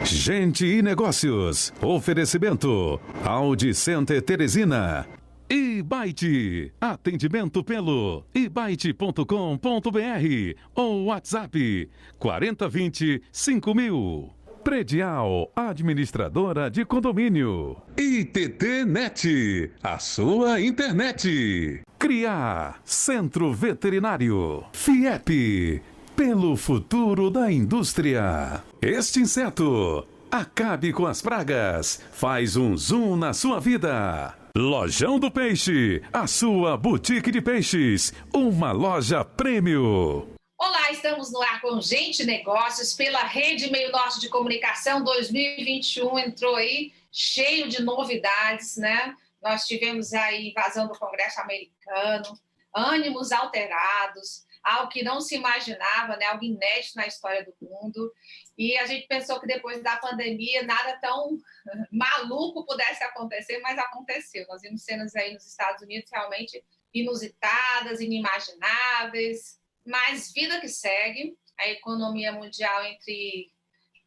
Gente e Negócios. Oferecimento. Audi Center Teresina. E-Byte. Atendimento pelo ebyte.com.br ou WhatsApp 4020-5000. Predial, administradora de condomínio. ITT Net, a sua internet. CRIA, Centro Veterinário. FIEP, pelo futuro da indústria. Este inseto, acabe com as pragas, faz um zoom na sua vida. Lojão do Peixe, a sua boutique de peixes, uma loja prêmio. Olá, estamos no ar com Gente Negócios pela Rede Meio Norte de Comunicação. 2021 entrou aí cheio de novidades, né? Nós tivemos aí invasão do Congresso americano, ânimos alterados, algo que não se imaginava, né? Algo inédito na história do mundo. E a gente pensou que depois da pandemia nada tão maluco pudesse acontecer, mas aconteceu. Nós vimos cenas aí nos Estados Unidos realmente inusitadas, inimagináveis. Mas vida que segue, a economia mundial entre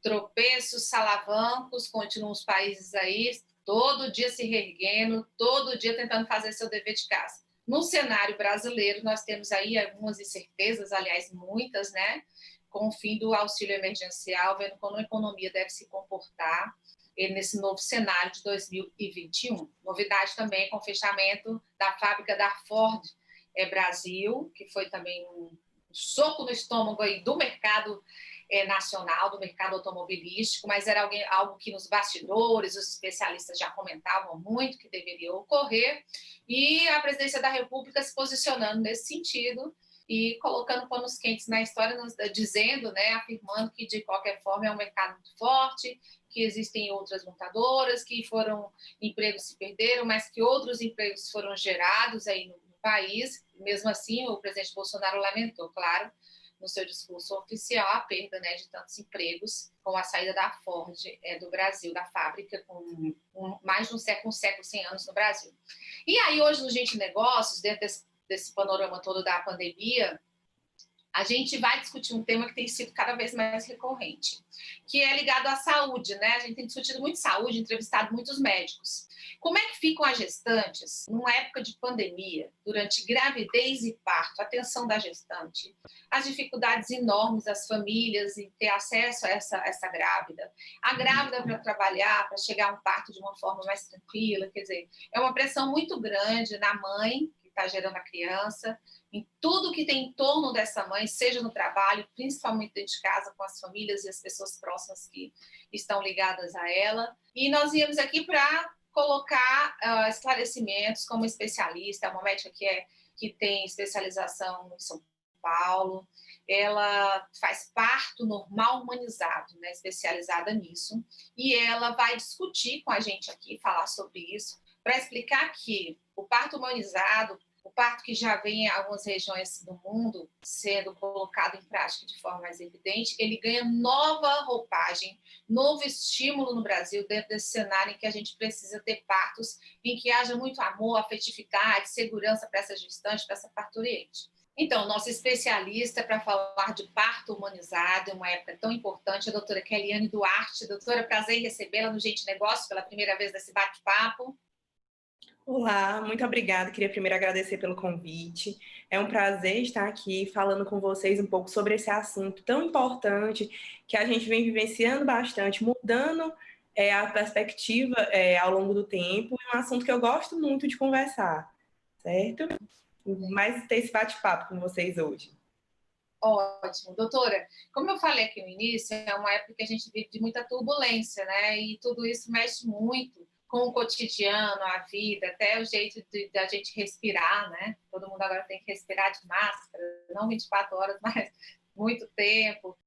tropeços, salavancos, continuam os países aí, todo dia se reerguendo, todo dia tentando fazer seu dever de casa. No cenário brasileiro, nós temos aí algumas incertezas, aliás, muitas, né? Com o fim do auxílio emergencial, vendo como a economia deve se comportar nesse novo cenário de 2021. Novidade também com o fechamento da fábrica da Ford Brasil, que foi também um soco no estômago aí do mercado nacional, do mercado automobilístico, mas era algo que nos bastidores os especialistas já comentavam muito que deveria ocorrer, e a presidência da República se posicionando nesse sentido e colocando panos quentes na história, dizendo, né, afirmando que de qualquer forma é um mercado muito forte, que existem outras montadoras, que empregos se perderam, mas que outros empregos foram gerados aí no país. Mesmo assim, o presidente Bolsonaro lamentou, claro, no seu discurso oficial, a perda, né, de tantos empregos com a saída da Ford do Brasil, da fábrica, com mais de um século, 100 anos no Brasil. E aí, hoje, no Gente Negócios, dentro desse panorama todo da pandemia, a gente vai discutir um tema que tem sido cada vez mais recorrente, que é ligado à saúde, né? A gente tem discutido muito saúde, entrevistado muitos médicos. Como é que ficam as gestantes numa época de pandemia, durante gravidez e parto, a atenção da gestante, as dificuldades enormes das famílias em ter acesso a essa grávida, a grávida para trabalhar, para chegar a um parto de uma forma mais tranquila, quer dizer, é uma pressão muito grande na mãe que está gerando a criança, em tudo que tem em torno dessa mãe, seja no trabalho, principalmente dentro de casa, com as famílias e as pessoas próximas que estão ligadas a ela. E nós viemos aqui para colocar esclarecimentos como especialista, uma médica que tem especialização em São Paulo, ela faz parto normal humanizado, né, especializada nisso, e ela vai discutir com a gente aqui, falar sobre isso, para explicar que o parto humanizado, o parto que já vem em algumas regiões do mundo sendo colocado em prática de forma mais evidente, ele ganha nova roupagem, novo estímulo no Brasil, dentro desse cenário em que a gente precisa ter partos em que haja muito amor, afetividade, segurança para essa gestante, para essa parturiente. Então, nossa especialista para falar de parto humanizado, em uma época tão importante, a doutora Keliane Duarte. Doutora, prazer em recebê-la no Gente Negócios pela primeira vez nesse bate-papo. Olá, muito obrigada. Queria primeiro agradecer pelo convite. É um prazer estar aqui falando com vocês um pouco sobre esse assunto tão importante que a gente vem vivenciando bastante, mudando a perspectiva ao longo do tempo. É um assunto que eu gosto muito de conversar, certo? Mas ter esse bate-papo com vocês hoje. Ótimo. Doutora, como eu falei aqui no início, é uma época que a gente vive de muita turbulência, né? E tudo isso mexe muito com o cotidiano, a vida, até o jeito da gente respirar, né? Todo mundo agora tem que respirar de máscara, não 24 horas, mas muito tempo.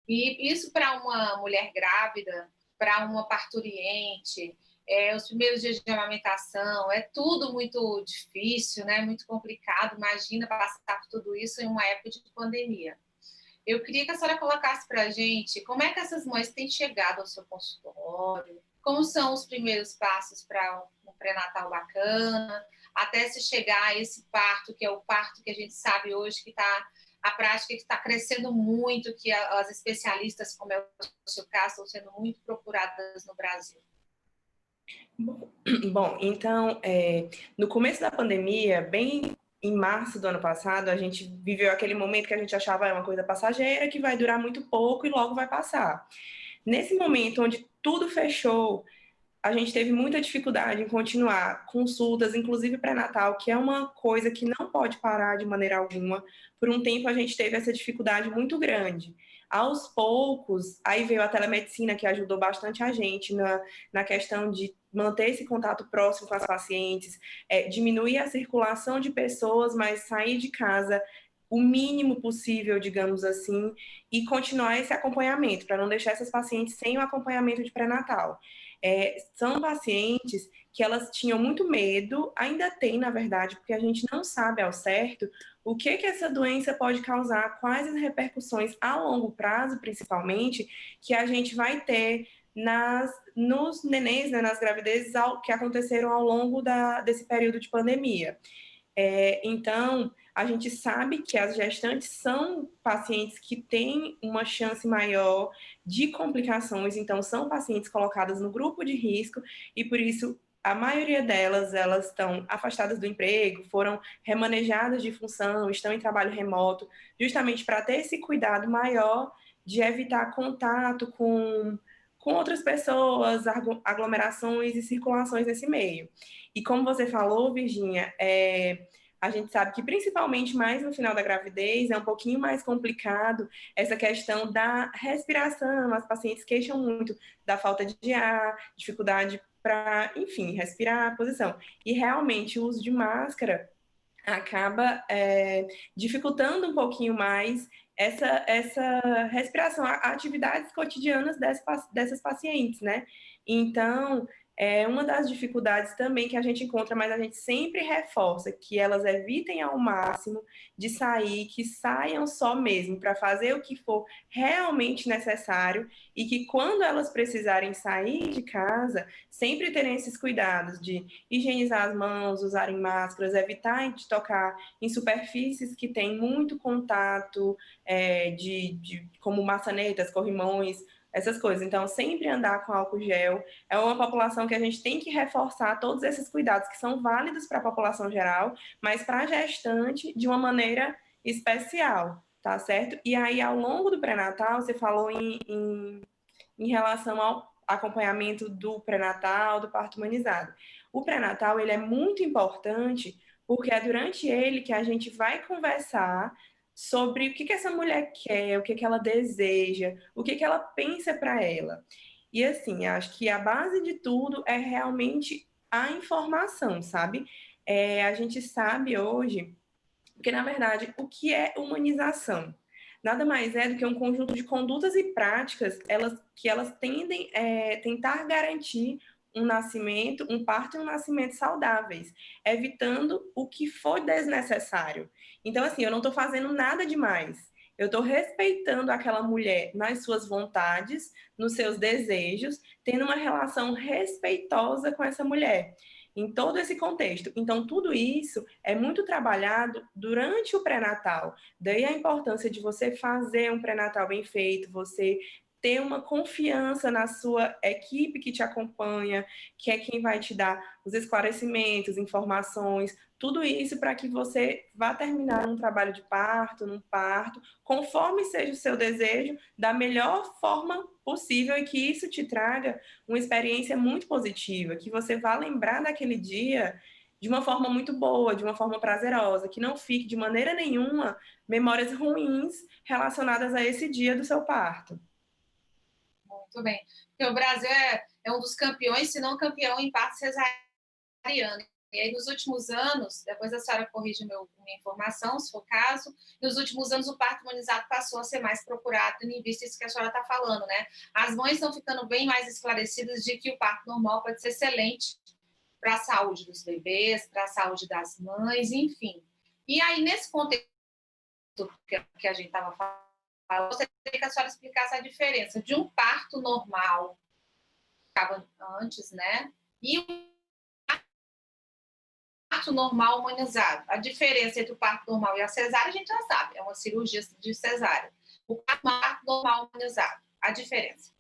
E isso para uma mulher grávida, para uma parturiente, os primeiros dias de amamentação, é tudo muito difícil, né? Muito complicado. Imagina passar por tudo isso em uma época de pandemia. Eu queria que a senhora colocasse para a gente como é que essas mães têm chegado ao seu consultório, como são os primeiros passos para um pré-natal bacana, até se chegar a esse parto, que é o parto que a gente sabe hoje que está a prática que está crescendo muito, que as especialistas, como é o seu caso, estão sendo muito procuradas no Brasil? Bom, então, no começo da pandemia, bem em março do ano passado, a gente viveu aquele momento que a gente achava uma coisa passageira, que vai durar muito pouco e logo vai passar. Nesse momento onde tudo fechou, a gente teve muita dificuldade em continuar consultas, inclusive pré-natal, que é uma coisa que não pode parar de maneira alguma. Por um tempo a gente teve essa dificuldade muito grande. Aos poucos, aí veio a telemedicina, que ajudou bastante a gente na questão de manter esse contato próximo com as pacientes, diminuir a circulação de pessoas, mas sair de casa o mínimo possível, digamos assim, e continuar esse acompanhamento, para não deixar essas pacientes sem o acompanhamento de pré-natal. São pacientes que elas tinham muito medo, ainda tem, na verdade, porque a gente não sabe ao certo o que essa doença pode causar, quais as repercussões a longo prazo, principalmente, que a gente vai ter nos nenéns, né, nas gravidezes que aconteceram ao longo desse período de pandemia. Então, a gente sabe que as gestantes são pacientes que têm uma chance maior de complicações, então são pacientes colocadas no grupo de risco e por isso a maioria delas, elas estão afastadas do emprego, foram remanejadas de função, estão em trabalho remoto, justamente para ter esse cuidado maior de evitar contato com outras pessoas, aglomerações e circulações nesse meio. E como você falou, Virginia, a gente sabe que principalmente mais no final da gravidez é um pouquinho mais complicado essa questão da respiração. As pacientes queixam muito da falta de ar, dificuldade para, enfim, respirar a posição. E realmente o uso de máscara acaba dificultando um pouquinho mais essa respiração, atividades cotidianas dessas pacientes, né? Então, uma das dificuldades também que a gente encontra, mas a gente sempre reforça, que elas evitem ao máximo de sair, que saiam só mesmo para fazer o que for realmente necessário e que quando elas precisarem sair de casa, sempre terem esses cuidados de higienizar as mãos, usarem máscaras, evitar de tocar em superfícies que têm muito contato, como maçanetas, corrimões, essas coisas. Então, sempre andar com álcool gel. É uma população que a gente tem que reforçar todos esses cuidados que são válidos para a população geral, mas para a gestante de uma maneira especial, tá certo? E aí, ao longo do pré-natal, você falou em relação ao acompanhamento do pré-natal, do parto humanizado. O pré-natal, ele é muito importante porque é durante ele que a gente vai conversar sobre o que essa mulher quer, o que ela deseja, o que ela pensa para ela. E assim, acho que a base de tudo é realmente a informação, sabe? A gente sabe hoje, porque na verdade, o que é humanização? Nada mais é do que um conjunto de condutas e práticas que elas tendem a tentar garantir um nascimento, um parto e um nascimento saudáveis, evitando o que for desnecessário. Então, assim, eu não estou fazendo nada demais. Eu estou respeitando aquela mulher nas suas vontades, nos seus desejos, tendo uma relação respeitosa com essa mulher, em todo esse contexto. Então, tudo isso é muito trabalhado durante o pré-natal. Daí a importância de você fazer um pré-natal bem feito, você ter uma confiança na sua equipe que te acompanha, que é quem vai te dar os esclarecimentos, informações, tudo isso para que você vá terminar um trabalho de parto, num parto, conforme seja o seu desejo, da melhor forma possível e que isso te traga uma experiência muito positiva, que você vá lembrar daquele dia de uma forma muito boa, de uma forma prazerosa, que não fique de maneira nenhuma memórias ruins relacionadas a esse dia do seu parto. Muito bem. Porque o Brasil é um dos campeões, se não campeão, em parto cesariano. E aí, nos últimos anos, depois a senhora corrige minha informação, se for o caso, nos últimos anos o parto humanizado passou a ser mais procurado, tendo em vista isso que a senhora está falando, né? As mães estão ficando bem mais esclarecidas de que o parto normal pode ser excelente para a saúde dos bebês, para a saúde das mães, enfim. E aí, nesse contexto que a gente estava falando, eu gostaria que a senhora explicasse a diferença de um parto normal, que estava antes, né? E parto normal humanizado. A diferença entre o parto normal e a cesárea, a gente já sabe, é uma cirurgia de cesárea. O parto normal humanizado, a diferença.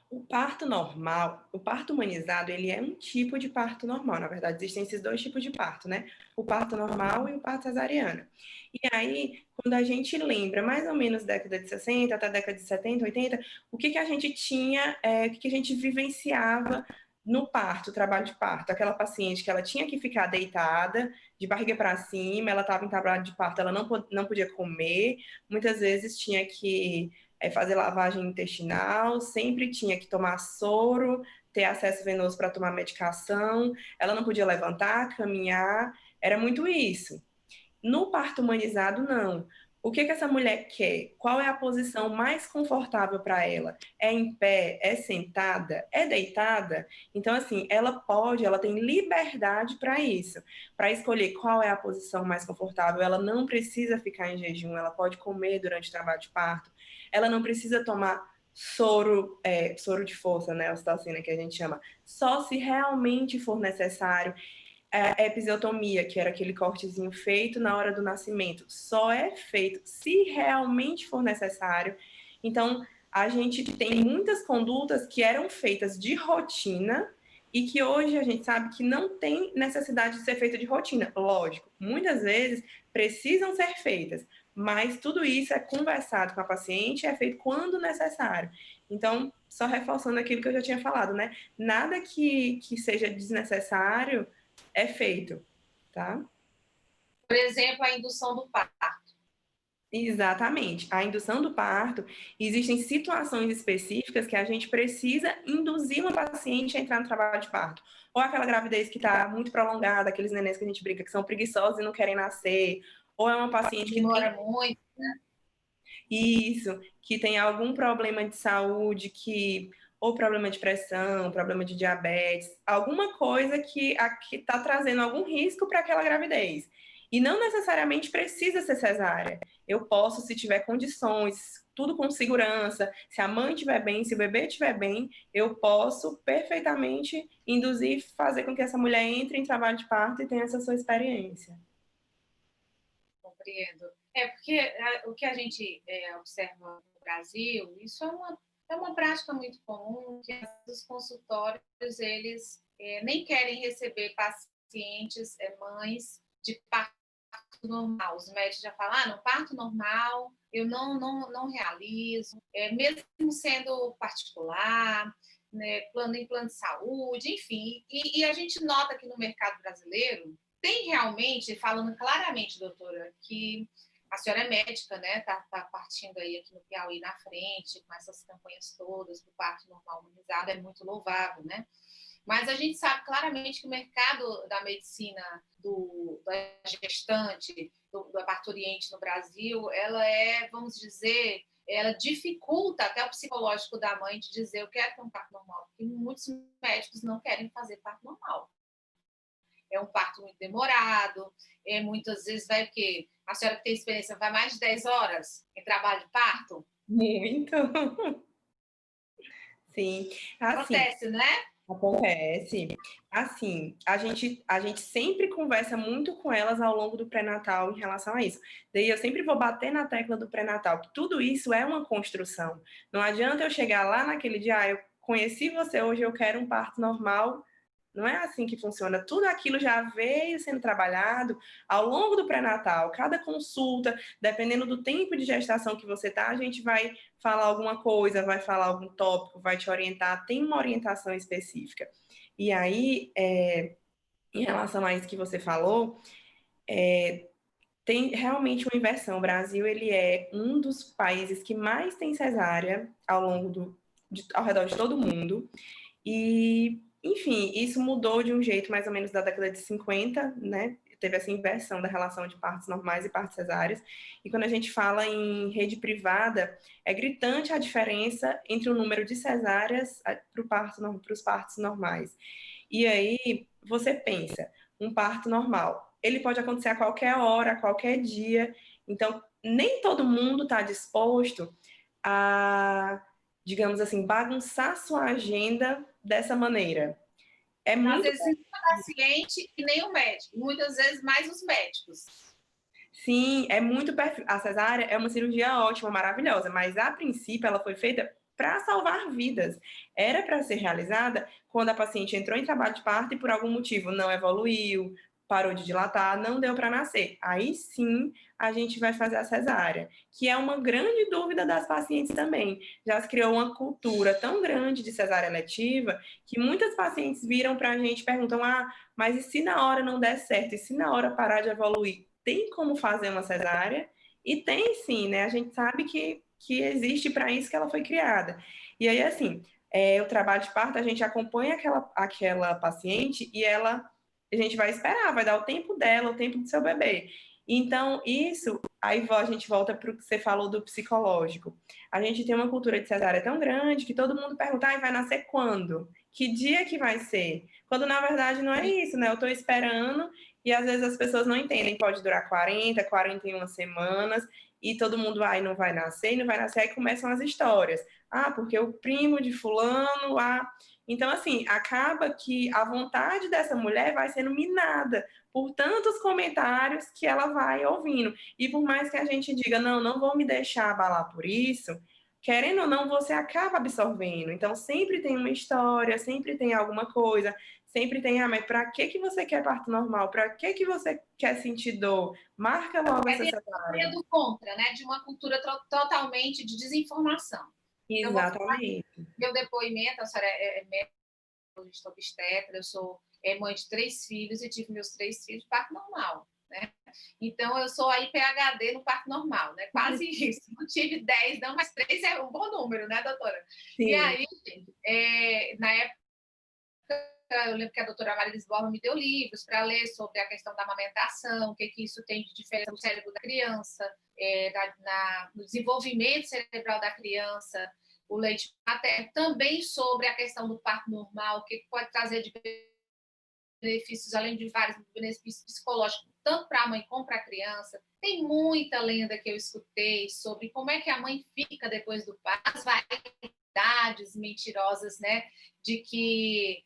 O parto normal, o parto humanizado, ele é um tipo de parto normal. Na verdade, existem esses dois tipos de parto, né? O parto normal e o parto cesariano. E aí, quando a gente lembra, mais ou menos década de 60 até década de 70, 80, o que que a gente tinha, o que que a gente vivenciava no parto, trabalho de parto? Aquela paciente que ela tinha que ficar deitada, de barriga para cima, ela estava em trabalho de parto, ela não podia comer, muitas vezes tinha que fazer lavagem intestinal, sempre tinha que tomar soro, ter acesso venoso para tomar medicação, ela não podia levantar, caminhar, era muito isso. No parto humanizado, não. O que que essa mulher quer? Qual é a posição mais confortável para ela? É em pé? É sentada? É deitada? Então, assim, ela tem liberdade para isso, para escolher qual é a posição mais confortável. Ela não precisa ficar em jejum, ela pode comer durante o trabalho de parto, ela não precisa tomar soro de força, né, ocitocina que a gente chama, só se realmente for necessário. A episiotomia, que era aquele cortezinho feito na hora do nascimento, só é feito se realmente for necessário. Então, a gente tem muitas condutas que eram feitas de rotina e que hoje a gente sabe que não tem necessidade de ser feita de rotina. Lógico, muitas vezes precisam ser feitas, mas tudo isso é conversado com a paciente e é feito quando necessário. Então, só reforçando aquilo que eu já tinha falado, né? Nada que seja desnecessário é feito, tá? Por exemplo, a indução do parto. Exatamente. A indução do parto, existem situações específicas que a gente precisa induzir uma paciente a entrar no trabalho de parto. Ou aquela gravidez que está muito prolongada, aqueles nenéns que a gente brinca que são preguiçosos e não querem nascer. Ou é uma paciente que demora muito, né? Isso, que tem algum problema de saúde, ou problema de pressão, problema de diabetes, alguma coisa que está trazendo algum risco para aquela gravidez. E não necessariamente precisa ser cesárea. Eu posso, se tiver condições, tudo com segurança, se a mãe estiver bem, se o bebê estiver bem, eu posso perfeitamente induzir, fazer com que essa mulher entre em trabalho de parto e tenha essa sua experiência. Compreendo. Porque o que a gente observa no Brasil, isso é uma prática muito comum, que os consultórios, eles nem querem receber pacientes, mães de parto normal. Os médicos já falam, no parto normal eu não realizo, mesmo sendo particular, né, em plano de saúde, enfim. E a gente nota que no mercado brasileiro tem realmente, falando claramente, doutora, que a senhora é médica, né? Tá partindo aí aqui no Piauí na frente, com essas campanhas todas do parto normal humanizado, é muito louvável, né? Mas a gente sabe claramente que o mercado da medicina da gestante, da parturiente no Brasil, ela vamos dizer, ela dificulta até o psicológico da mãe de dizer eu quero ter um parto normal, porque muitos médicos não querem fazer parto normal. É um parto muito demorado, muitas vezes vai o quê? A senhora que tem experiência vai mais de 10 horas em trabalho de parto? Muito. Sim. Assim, acontece, né? Acontece. Assim, a gente sempre conversa muito com elas ao longo do pré-natal em relação a isso. Daí eu sempre vou bater na tecla do pré-natal, que tudo isso é uma construção. Não adianta eu chegar lá naquele dia, eu conheci você hoje, eu quero um parto normal. Não é assim que funciona. Tudo aquilo já veio sendo trabalhado ao longo do pré-natal. Cada consulta, dependendo do tempo de gestação que você está, a gente vai falar alguma coisa, vai falar algum tópico, vai te orientar. Tem uma orientação específica. E aí, em relação a isso que você falou, tem realmente uma inversão. O Brasil ele é um dos países que mais tem cesárea ao redor de todo o mundo. E enfim, isso mudou de um jeito mais ou menos da década de 50, né? Teve essa inversão da relação de partos normais e partos cesáreas. E quando a gente fala em rede privada, é gritante a diferença entre o número de cesáreas para os partos normais. E aí você pensa, um parto normal, ele pode acontecer a qualquer hora, a qualquer dia. Então, nem todo mundo está disposto a, digamos assim, bagunçar sua agenda dessa maneira. É Às muito vezes nem o paciente e nem o médico, muitas vezes mais os médicos. Sim, é muito perfil. A cesárea é uma cirurgia ótima, maravilhosa, mas a princípio ela foi feita para salvar vidas. Era para ser realizada quando a paciente entrou em trabalho de parto e por algum motivo não evoluiu, parou de dilatar, não deu para nascer. Aí sim a gente vai fazer a cesárea, que é uma grande dúvida das pacientes também. Já se criou uma cultura tão grande de cesárea letiva que muitas pacientes viram para a gente e perguntam: ah, mas e se na hora não der certo? E se na hora parar de evoluir? Tem como fazer uma cesárea? E tem sim, né? A gente sabe que existe para isso que ela foi criada. E aí, assim, o trabalho de parto, a gente acompanha aquela paciente e a gente vai esperar, vai dar o tempo dela, o tempo do seu bebê. Então, isso, aí a gente volta para o que você falou do psicológico. A gente tem uma cultura de cesárea tão grande que todo mundo pergunta: ah, vai nascer quando? Que dia que vai ser? Quando na verdade não é isso, né? Eu estou esperando e às vezes as pessoas não entendem, pode durar 40, 41 semanas, e todo mundo não vai nascer, e não vai nascer, aí começam as histórias. Ah, porque o primo de fulano, Então, assim, acaba que a vontade dessa mulher vai sendo minada por tantos comentários que ela vai ouvindo. E por mais que a gente diga: não, não vou me deixar abalar por isso, querendo ou não, você acaba absorvendo. Então, sempre tem uma história, sempre tem alguma coisa. Sempre tem: ah, mas para que você quer parto normal? Para que você quer sentir dor? Marca logo essa cesárea. Do contra, né? De uma cultura totalmente de desinformação. Então, vou falar Exatamente. meu depoimento. A senhora é médica obstetra, eu sou mãe de 3 filhos e tive meus 3 filhos de parto normal, né? Então, eu sou aí PhD no parto normal, né? Quase isso. Não tive 10, não, mas 3 é um bom número, né, doutora? Sim. E aí, na época, eu lembro que a doutora Maria Lisboa me deu livros para ler sobre a questão da amamentação, o que isso tem de diferença no cérebro da criança, no desenvolvimento cerebral da criança, o leite materno, também sobre a questão do parto normal, o que pode trazer de benefícios, além de vários benefícios psicológicos, tanto para a mãe como para a criança. Tem muita lenda que eu escutei sobre como é que a mãe fica depois do parto, as vaidades mentirosas, né, de que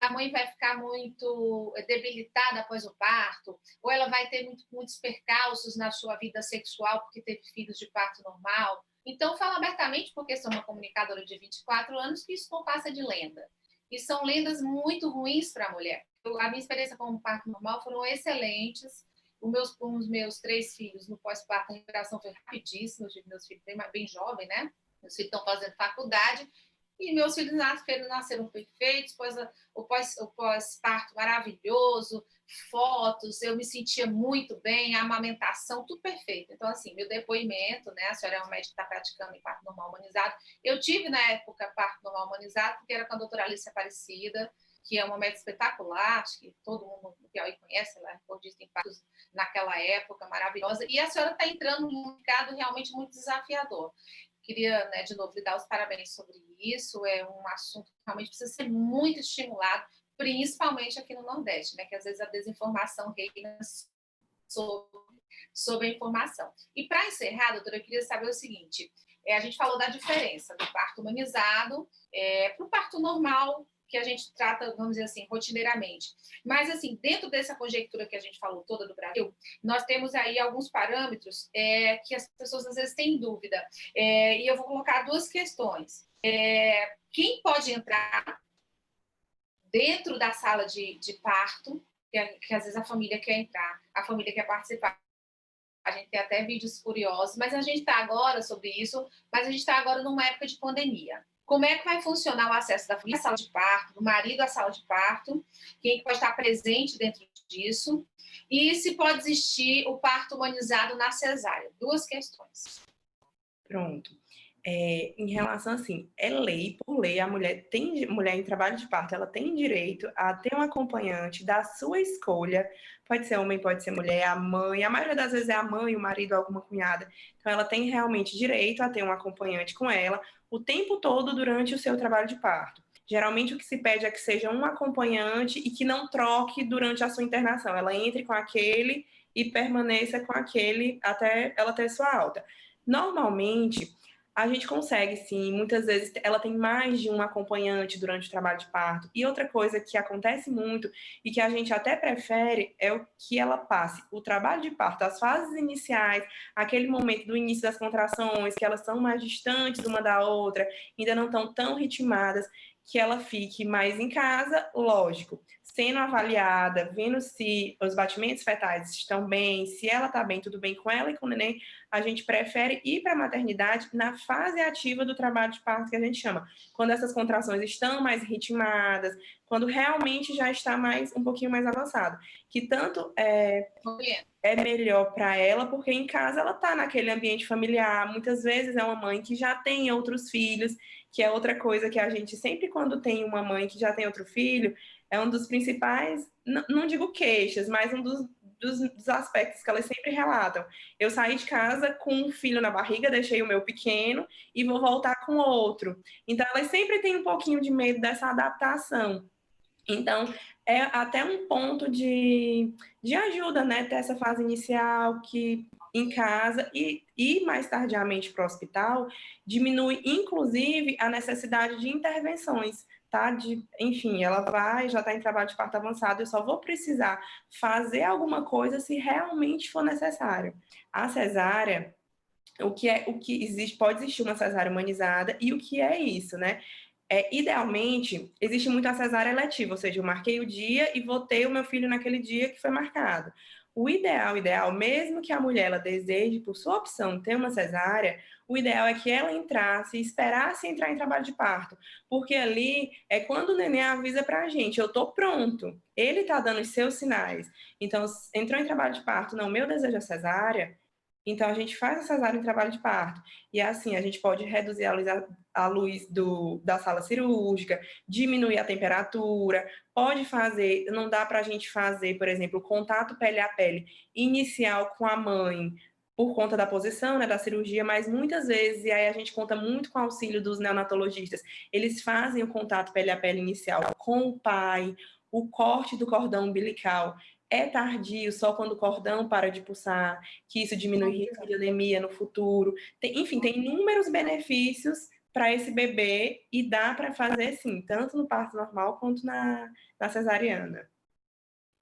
a mãe vai ficar muito debilitada após o parto, ou ela vai ter muitos percalços na sua vida sexual porque teve filhos de parto normal. Então, falo abertamente, porque sou uma comunicadora de 24 anos, que isso não passa de lenda. E são lendas muito ruins para a mulher. A minha experiência com o parto normal foram excelentes. Os meus 3 filhos, no pós-parto, a recuperação foi rapidíssima. Eu tive meus filhos bem jovens, né? Meus filhos estão fazendo faculdade. E meus filhos nasceram perfeitos, o pós-parto maravilhoso, fotos, eu me sentia muito bem, a amamentação, tudo perfeito. Então, assim, meu depoimento, né? A senhora é uma médica que está praticando em parto normal humanizado. Eu tive, na época, parto normal humanizado, porque era com a doutora Alice Aparecida, que é uma médica espetacular, acho que todo mundo no Piauí conhece, ela é recordista em partos naquela época, maravilhosa. E a senhora está entrando num mercado realmente muito desafiador. Queria, né, de novo, lhe dar os parabéns sobre isso. É um assunto que realmente precisa ser muito estimulado, principalmente aqui no Nordeste, né, que às vezes a desinformação reina sobre a informação. E para encerrar, doutora, eu queria saber o seguinte: a gente falou da diferença do parto humanizado para o parto normal, que a gente trata, vamos dizer assim, rotineiramente. Mas, assim, dentro dessa conjectura que a gente falou toda do Brasil, nós temos aí alguns parâmetros que as pessoas às vezes têm dúvida. E eu vou colocar 2 questões. Quem pode entrar dentro da sala de parto, que às vezes a família quer entrar, a família quer participar. A gente tem até vídeos curiosos, mas a gente está agora sobre isso, mas a gente está agora numa época de pandemia. Como é que vai funcionar o acesso da família à sala de parto, do marido à sala de parto, quem pode estar presente dentro disso, e se pode existir o parto humanizado na cesárea? 2 questões. Pronto. Em relação, assim, por lei, mulher em trabalho de parto, ela tem direito a ter um acompanhante da sua escolha, pode ser homem, pode ser mulher, a mãe, a maioria das vezes é a mãe, o marido, alguma cunhada, então ela tem realmente direito a ter um acompanhante com ela o tempo todo durante o seu trabalho de parto. Geralmente o que se pede é que seja um acompanhante e que não troque durante a sua internação, ela entre com aquele e permaneça com aquele até ela ter sua alta. Normalmente, a gente consegue, sim. Muitas vezes ela tem mais de um acompanhante durante o trabalho de parto. E outra coisa que acontece muito e que a gente até prefere é o que ela passe o trabalho de parto, as fases iniciais, aquele momento do início das contrações, que elas são mais distantes uma da outra, ainda não estão tão ritmadas, que ela fique mais em casa, lógico, sendo avaliada, vendo se os batimentos fetais estão bem, se ela está bem, tudo bem com ela e com o neném, a gente prefere ir para a maternidade na fase ativa do trabalho de parto, que a gente chama. Quando essas contrações estão mais ritmadas, quando realmente já está um pouquinho mais avançado. Que tanto é melhor para ela, porque em casa ela está naquele ambiente familiar. Muitas vezes é uma mãe que já tem outros filhos, que é outra coisa que a gente sempre, quando tem uma mãe que já tem outro filho, é um dos principais, não digo queixas, mas um dos aspectos que elas sempre relatam. Eu saí de casa com um filho na barriga, deixei o meu pequeno e vou voltar com outro. Então, elas sempre têm um pouquinho de medo dessa adaptação. Então, é até um ponto de ajuda, né? Ter essa fase inicial que em casa e mais tardiamente para o hospital, diminui, inclusive, a necessidade de intervenções, tá? Enfim, ela já está em trabalho de parto avançado, eu só vou precisar fazer alguma coisa se realmente for necessário. A cesárea, o que existe, pode existir uma cesárea humanizada, e o que é isso, né? Idealmente, existe muito a cesárea eletiva, ou seja, eu marquei o dia e vou ter o meu filho naquele dia que foi marcado. O ideal, mesmo que a mulher ela deseje, por sua opção, ter uma cesárea, o ideal é que ela entrasse e esperasse entrar em trabalho de parto, porque ali é quando o neném avisa pra gente, eu tô pronto, ele tá dando os seus sinais. Então, entrou em trabalho de parto, não, meu desejo é cesárea, então a gente faz a cesárea em trabalho de parto. E assim, a gente pode reduzir a luz da sala cirúrgica, diminuir a temperatura, pode fazer, não dá para a gente fazer, por exemplo, o contato pele a pele inicial com a mãe, por conta da posição, né, da cirurgia, mas muitas vezes, e aí a gente conta muito com o auxílio dos neonatologistas, eles fazem o contato pele a pele inicial com o pai, o corte do cordão umbilical é tardio, só quando o cordão para de pulsar, que isso diminui o risco de anemia no futuro. Enfim, tem inúmeros benefícios para esse bebê e dá para fazer, sim, tanto no parto normal quanto na cesariana.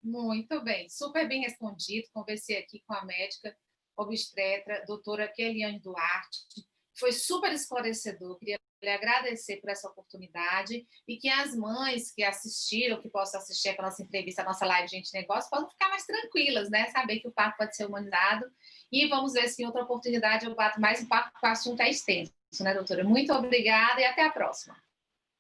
Muito bem, super bem respondido. Conversei aqui com a médica obstetra, doutora Keliane Duarte. Foi super esclarecedor. Queria lhe agradecer por essa oportunidade e que as mães que assistiram, que possam assistir a nossa entrevista, a nossa live Gente Negócio, possam ficar mais tranquilas, né? Saber que o parto pode ser humanizado. E vamos ver se em outra oportunidade eu bato mais um papo, porque o assunto é extenso, né, doutora? Muito obrigada e até a próxima.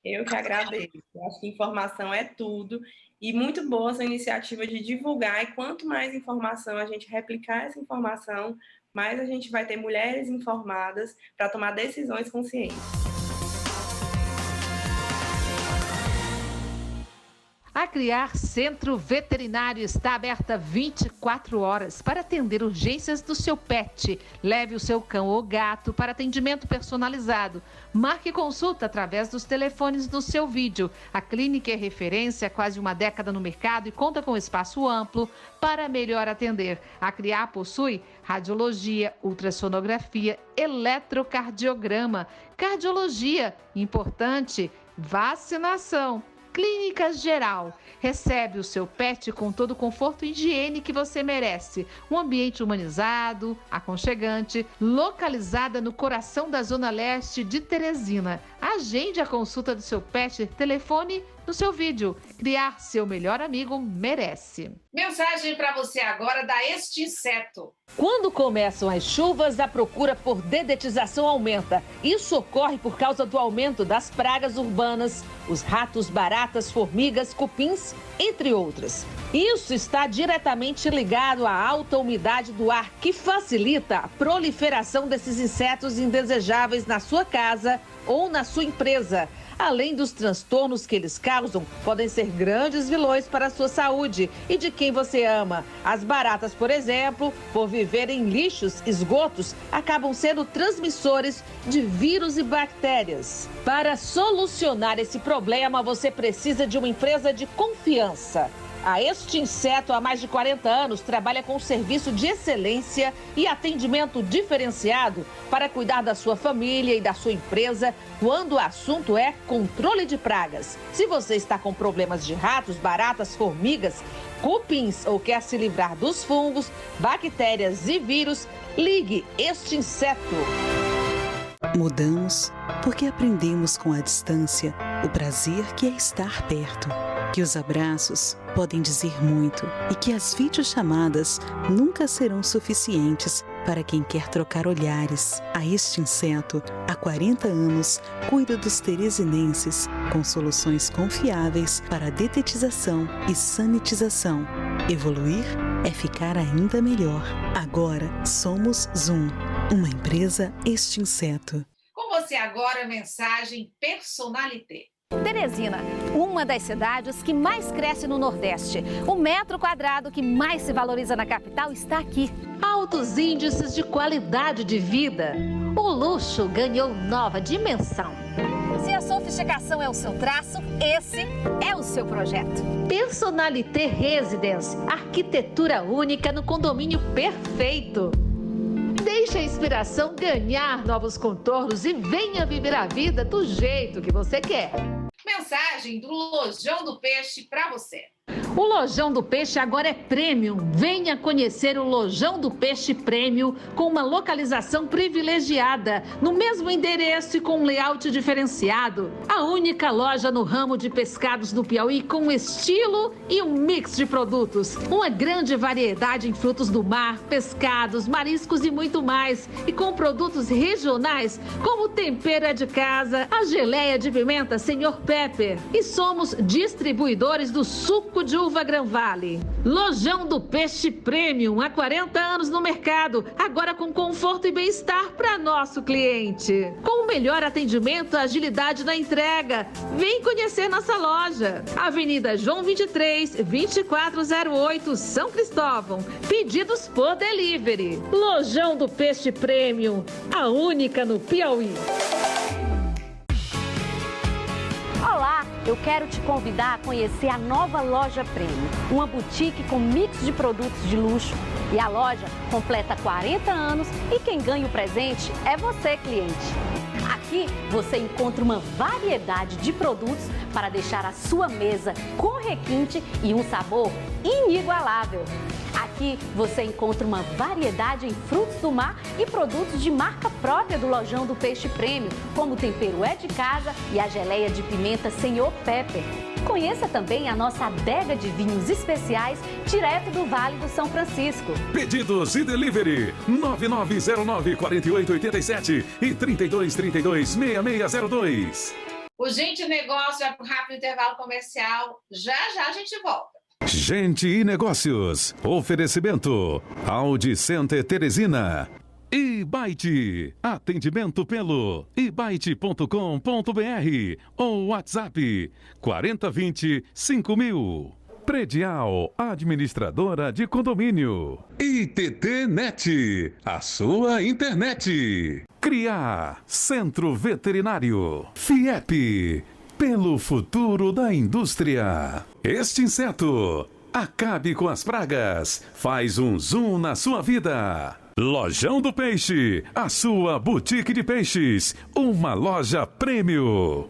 Eu que agradeço. Acho que informação é tudo. E muito boa essa iniciativa de divulgar. E quanto mais informação a gente replicar essa informação, mais a gente vai ter mulheres informadas para tomar decisões conscientes. A Criar Centro Veterinário está aberta 24 horas para atender urgências do seu pet. Leve o seu cão ou gato para atendimento personalizado. Marque consulta através dos telefones no seu vídeo. A clínica é referência há quase uma década no mercado e conta com espaço amplo para melhor atender. A Criar possui radiologia, ultrassonografia, eletrocardiograma, cardiologia, importante, vacinação. Clínica Geral. Recebe o seu pet com todo o conforto e higiene que você merece. Um ambiente humanizado, aconchegante, localizada no coração da Zona Leste de Teresina. Agende a consulta do seu pet, telefone no seu vídeo. Criar seu melhor amigo merece. Mensagem para você agora da Este Inseto. Quando começam as chuvas, a procura por dedetização aumenta. Isso ocorre por causa do aumento das pragas urbanas, os ratos, baratas, formigas, cupins, entre outras. Isso está diretamente ligado à alta umidade do ar, que facilita a proliferação desses insetos indesejáveis na sua casa ou na sua empresa. Além dos transtornos que eles causam, podem ser grandes vilões para a sua saúde e de quem você ama. As baratas, por exemplo, por viverem em lixos, esgotos, acabam sendo transmissores de vírus e bactérias. Para solucionar esse problema, você precisa de uma empresa de confiança. A Este Inseto, há mais de 40 anos, trabalha com serviço de excelência e atendimento diferenciado para cuidar da sua família e da sua empresa quando o assunto é controle de pragas. Se você está com problemas de ratos, baratas, formigas, cupins ou quer se livrar dos fungos, bactérias e vírus, ligue Este Inseto. Mudamos porque aprendemos com a distância o prazer que é estar perto. Que os abraços podem dizer muito e que as videochamadas nunca serão suficientes para quem quer trocar olhares. A Este Inseto, há 40 anos, cuida dos teresinenses com soluções confiáveis para detetização e sanitização. Evoluir é ficar ainda melhor. Agora somos Zoom, uma empresa Este Inseto. Com você agora, mensagem Personalité. Teresina, uma das cidades que mais cresce no Nordeste. O metro quadrado que mais se valoriza na capital está aqui. Altos índices de qualidade de vida. O luxo ganhou nova dimensão. Se a sofisticação é o seu traço, esse é o seu projeto. Personalité Residence, arquitetura única no condomínio perfeito. Deixe a inspiração ganhar novos contornos e venha viver a vida do jeito que você quer. Mensagem do Lojão do Peixe para você. O Lojão do Peixe agora é Premium. Venha conhecer o Lojão do Peixe Premium com uma localização privilegiada, no mesmo endereço e com um layout diferenciado. A única loja no ramo de pescados do Piauí com estilo e um mix de produtos. Uma grande variedade em frutos do mar, pescados, mariscos e muito mais. E com produtos regionais como o tempero é de casa, a geleia de pimenta Senhor Pepper. E somos distribuidores do suco de uva Gran Vale. Lojão do Peixe Premium, há 40 anos no mercado, agora com conforto e bem-estar para nosso cliente. Com o melhor atendimento e agilidade na entrega. Vem conhecer nossa loja. Avenida João 23, 2408, São Cristóvão. Pedidos por delivery. Lojão do Peixe Premium, a única no Piauí. Olá, eu quero te convidar a conhecer a nova Loja Premium, uma boutique com mix de produtos de luxo. E a loja completa 40 anos e quem ganha o presente é você, cliente. Aqui você encontra uma variedade de produtos para deixar a sua mesa com requinte e um sabor inigualável. Aqui você encontra uma variedade em frutos do mar e produtos de marca própria do Lojão do Peixe Premium, como o tempero é de casa e a geleia de pimenta Senhor Pepper. Conheça também a nossa adega de vinhos especiais direto do Vale do São Francisco. Pedidos e delivery 9909-4887 e 3232-6602. O Gente Negócio vai para o rápido intervalo comercial. Já a gente volta. Gente e Negócios. Oferecimento Audi Center Teresina. eBite. Atendimento pelo eBite.com.br ou WhatsApp 4020-5000. Predial, administradora de condomínio. ITT.net, a sua internet. Criar, Centro Veterinário. FIEP, pelo futuro da indústria. Este Inseto, acabe com as pragas. Faz um zoom na sua vida. Lojão do Peixe, a sua boutique de peixes. Uma loja Premium.